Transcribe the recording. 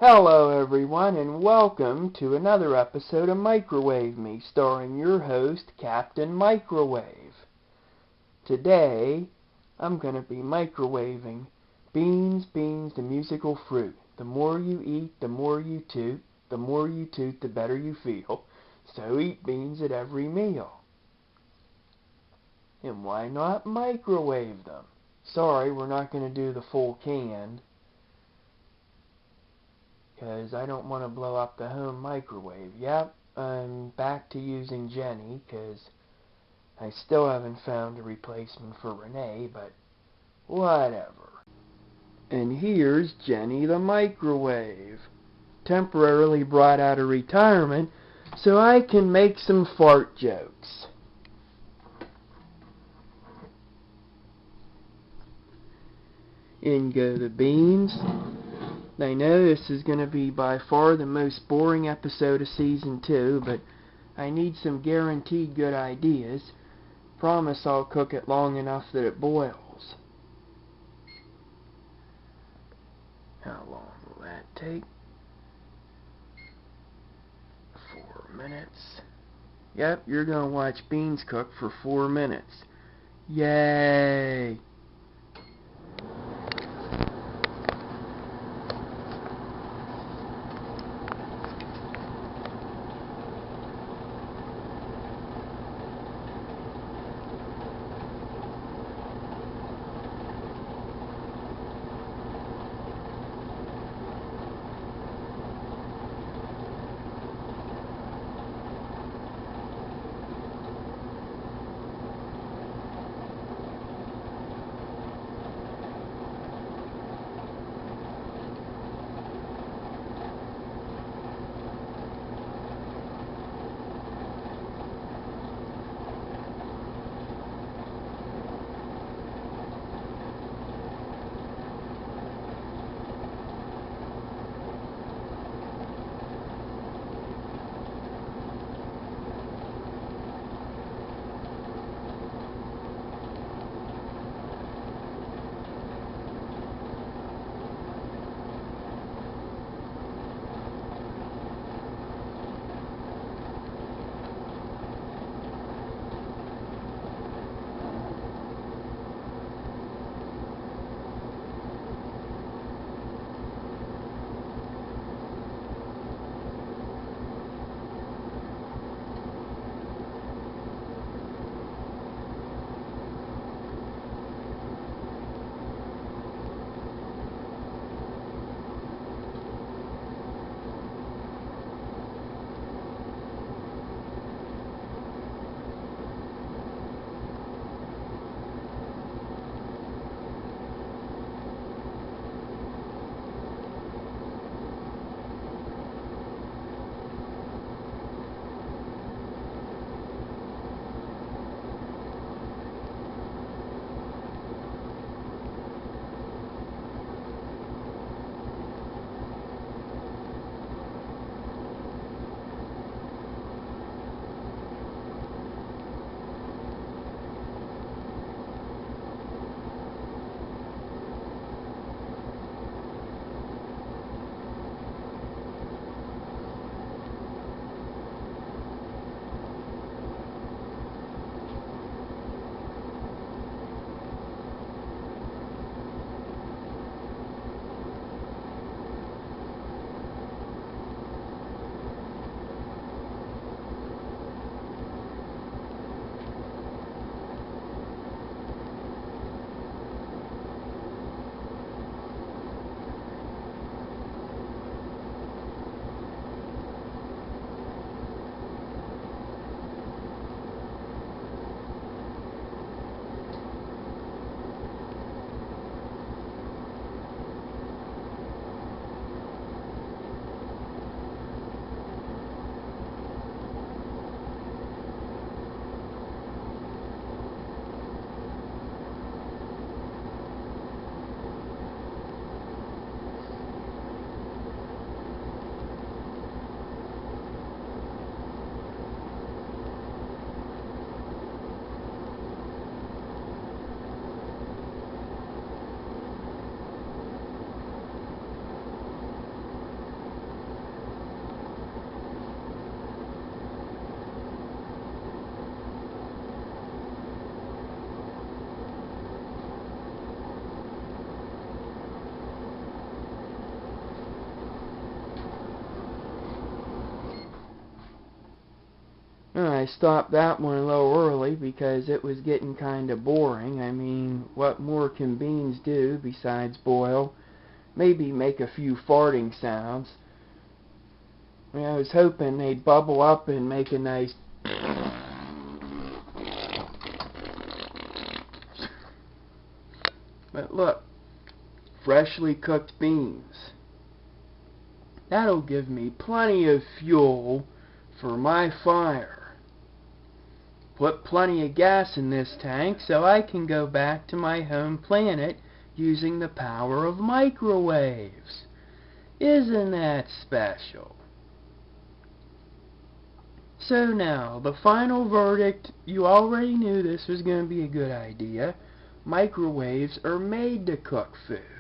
Hello everyone and welcome to another episode of Microwave Me, starring your host, Captain Microwave. Today, I'm going to be microwaving beans, the musical fruit. The more you eat, the more you toot. The more you toot, the better you feel. So eat beans at every meal. And why not microwave them? Sorry, we're not going to do the full can, because I don't want to blow up the home microwave. Yep, I'm back to using Jennie, because I still haven't found a replacement for Renee, but whatever. And here's Jennie the microwave, temporarily brought out of retirement so I can make some fart jokes. In go the beans. I know this is going to be by far the most boring episode of Season 2, but I need some guaranteed good ideas. Promise I'll cook it long enough that it boils. How long will that take? 4 minutes. Yep, you're going to watch beans cook for 4 minutes. Yay! I stopped that one a little early because it was getting kind of boring. I mean, what more can beans do besides boil? Maybe make a few farting sounds. I mean, I was hoping they'd bubble up and make a nice... But look, freshly cooked beans. That'll give me plenty of fuel for my fire. Put plenty of gas in this tank so I can go back to my home planet using the power of microwaves. Isn't that special? So now, the final verdict, you already knew this was going to be a good idea. Microwaves are made to cook food.